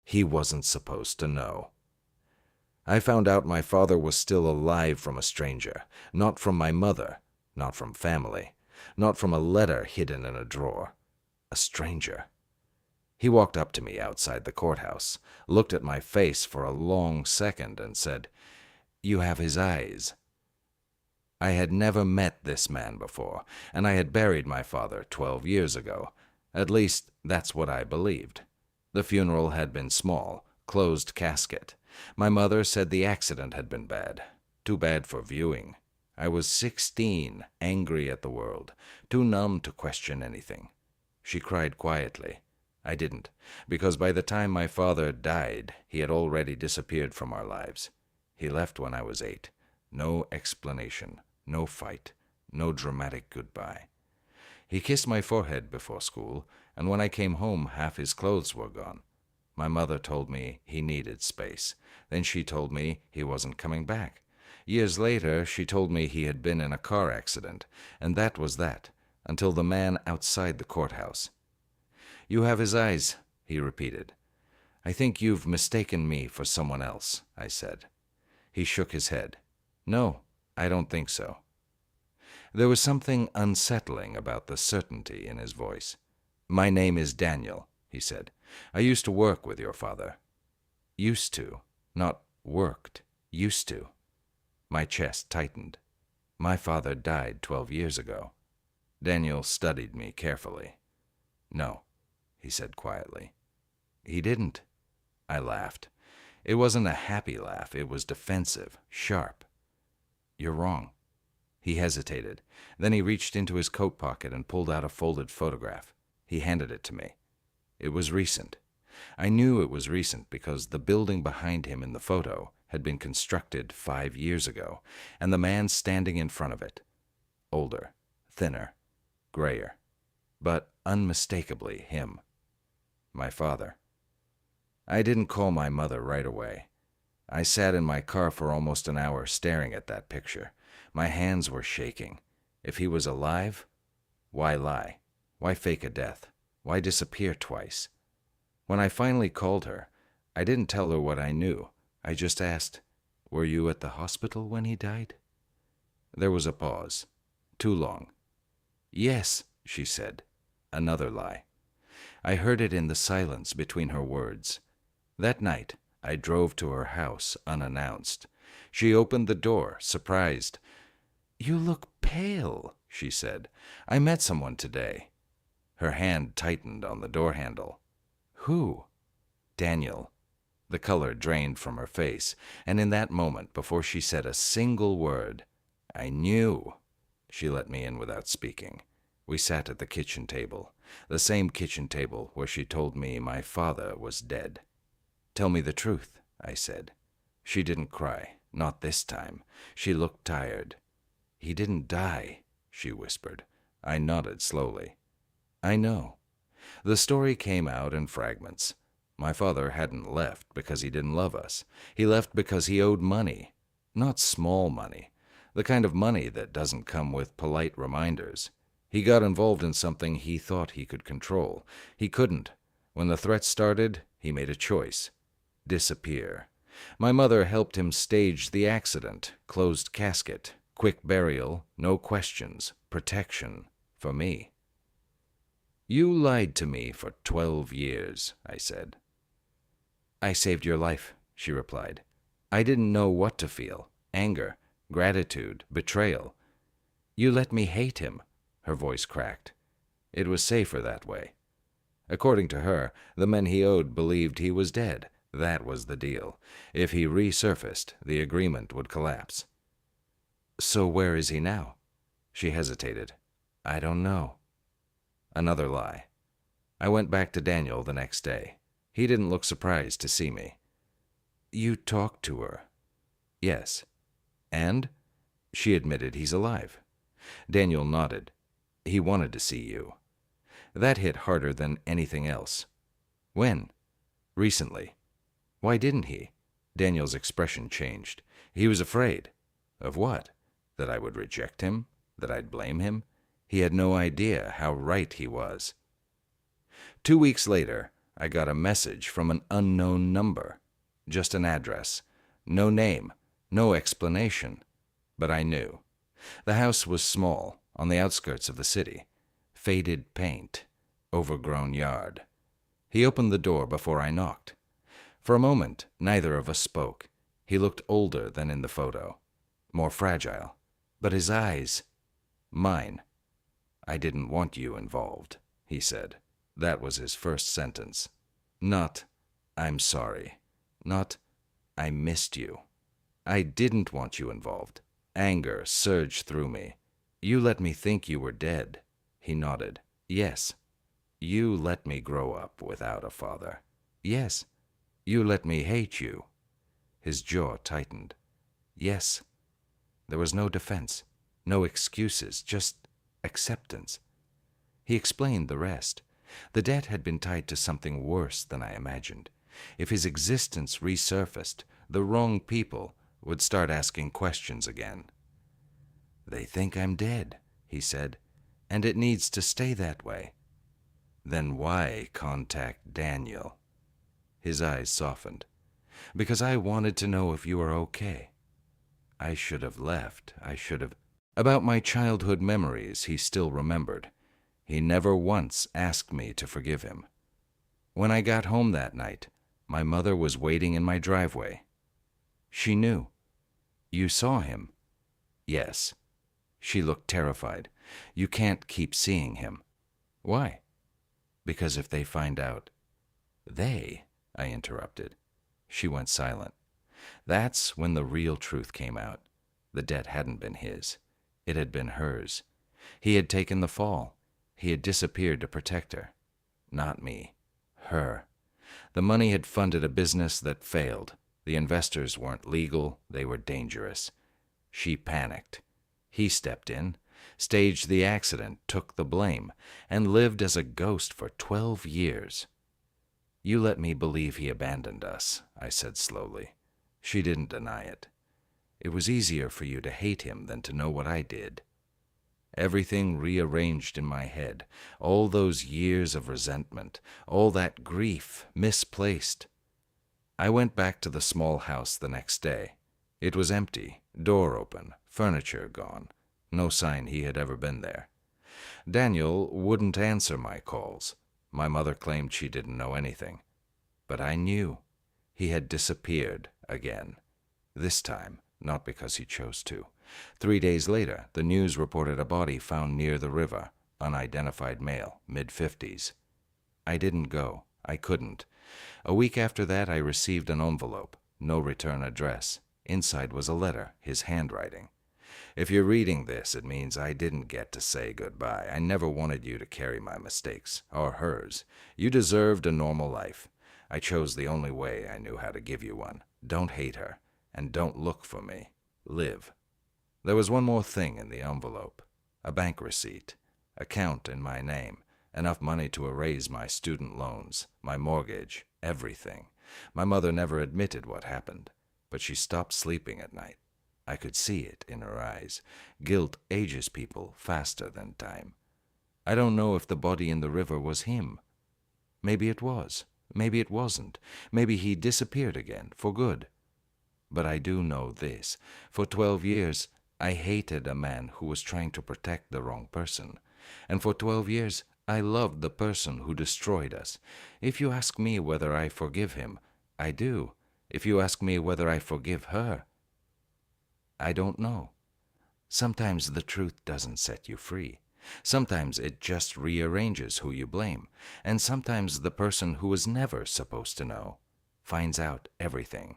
He wasn't supposed to know. I found out my father was still alive from a stranger, not from my mother, not from family, not from a letter hidden in a drawer. A stranger. He walked up to me outside the courthouse, looked at my face for a long second, and said, "You have his eyes." I had never met this man before, and I had buried my father 12 years ago. At least, that's what I believed. The funeral had been small, closed casket. My mother said the accident had been bad. Too bad for viewing. I was 16, angry at the world, too numb to question anything. She cried quietly. I didn't, because by the time my father died, he had already disappeared from our lives. He left when I was 8. No explanation, no fight, no dramatic goodbye. He kissed my forehead before school, and when I came home, half his clothes were gone. My mother told me he needed space. Then she told me he wasn't coming back. Years later, she told me he had been in a car accident, and that was that, until the man outside the courthouse. "You have his eyes," he repeated. "I think you've mistaken me for someone else," I said. He shook his head. "No, I don't think so." There was something unsettling about the certainty in his voice. "My name is Daniel," he said. "I used to work with your father." Used to, not worked, used to. My chest tightened. My father died 12 years ago. Daniel studied me carefully. "No," he said quietly. "He didn't." I laughed. It wasn't a happy laugh. It was defensive, sharp. "You're wrong." He hesitated. Then he reached into his coat pocket and pulled out a folded photograph. He handed it to me. It was recent. I knew it was recent because the building behind him in the photo had been constructed 5 years ago, and the man standing in front of it. Older, thinner, grayer, but unmistakably him. My father. I didn't call my mother right away. I sat in my car for almost an hour staring at that picture. My hands were shaking. If he was alive, why lie? Why fake a death? Why disappear twice? When I finally called her, I didn't tell her what I knew. I just asked, "Were you at the hospital when he died?" There was a pause. Too long. "Yes," she said. Another lie. I heard it in the silence between her words. That night, I drove to her house unannounced. She opened the door, surprised. "You look pale," she said. "I met someone today." Her hand tightened on the door handle. "Who?" "Daniel." The color drained from her face, and in that moment, before she said a single word, I knew. She let me in without speaking. We sat at the kitchen table, the same kitchen table where she told me my father was dead. "Tell me the truth," I said. She didn't cry, not this time. She looked tired. "He didn't die," she whispered. I nodded slowly. "I know." The story came out in fragments. My father hadn't left because he didn't love us. He left because he owed money. Not small money. The kind of money that doesn't come with polite reminders. He got involved in something he thought he could control. He couldn't. When the threat started, he made a choice. Disappear. My mother helped him stage the accident. Closed casket. Quick burial. No questions. Protection. For me. "You lied to me for 12 years, I said. "I saved your life," she replied. "I didn't know what to feel. Anger, gratitude, betrayal. You let me hate him." Her voice cracked. "It was safer that way." According to her, the men he owed believed he was dead. That was the deal. If he resurfaced, the agreement would collapse. "So where is he now?" She hesitated. "I don't know." Another lie. I went back to Daniel the next day. He didn't look surprised to see me. "You talked to her?" "Yes." "And?" She admitted he's alive. Daniel nodded. "He wanted to see you." That hit harder than anything else. "When?" "Recently." "Why didn't he?" Daniel's expression changed. He was afraid. Of what? That I would reject him? That I'd blame him? He had no idea how right he was. 2 weeks later, I got a message from an unknown number. Just an address. No name. No explanation. But I knew. The house was small, on the outskirts of the city. Faded paint. Overgrown yard. He opened the door before I knocked. For a moment, neither of us spoke. He looked older than in the photo. More fragile. But his eyes... Mine. "I didn't want you involved," he said. That was his first sentence. Not, "I'm sorry." Not, "I missed you." I didn't want you involved. Anger surged through me. "You let me think you were dead." He nodded. "Yes." "You let me grow up without a father." "Yes." "You let me hate you." His jaw tightened. "Yes." There was no defense, no excuses, just acceptance. He explained the rest. The debt had been tied to something worse than I imagined. If his existence resurfaced, the wrong people would start asking questions again. "They think I'm dead," he said, "and it needs to stay that way." "Then why contact Daniel?" His eyes softened. "Because I wanted to know if you were okay." I should have left. I should have... About my childhood memories he still remembered. He never once asked me to forgive him. When I got home that night, my mother was waiting in my driveway. She knew. "You saw him?" "Yes." She looked terrified. "You can't keep seeing him." "Why?" "Because if they find out..." "They?" I interrupted. She went silent. That's when the real truth came out. The debt hadn't been his. It had been hers. He had taken the fall. He had disappeared to protect her. Not me. Her. The money had funded a business that failed. The investors weren't legal. They were dangerous. She panicked. He stepped in, staged the accident, took the blame, and lived as a ghost for 12 years. "You let me believe he abandoned us," I said slowly. She didn't deny it. "It was easier for you to hate him than to know what I did." Everything rearranged in my head, all those years of resentment, all that grief, misplaced. I went back to the small house the next day. It was empty, door open, furniture gone. No sign he had ever been there. Daniel wouldn't answer my calls. My mother claimed she didn't know anything. But I knew. He had disappeared again. This time, not because he chose to. 3 days later, the news reported a body found near the river, unidentified male, mid-50s. I didn't go. I couldn't. A week after that, I received an envelope. No return address. Inside was a letter, his handwriting. If you're reading this, it means I didn't get to say goodbye. I never wanted you to carry my mistakes, or hers. You deserved a normal life. I chose the only way I knew how to give you one. Don't hate her, and don't look for me. Live. There was one more thing in the envelope. A bank receipt. Account in my name. Enough money to erase my student loans, my mortgage, everything. My mother never admitted what happened, but she stopped sleeping at night. I could see it in her eyes. Guilt ages people faster than time. I don't know if the body in the river was him. Maybe it was. Maybe it wasn't. Maybe he disappeared again, for good. But I do know this. For 12 years, I hated a man who was trying to protect the wrong person. And for 12 years, I loved the person who destroyed us. If you ask me whether I forgive him, I do. If you ask me whether I forgive her, I don't know. Sometimes the truth doesn't set you free. Sometimes it just rearranges who you blame. And sometimes the person who was never supposed to know finds out everything.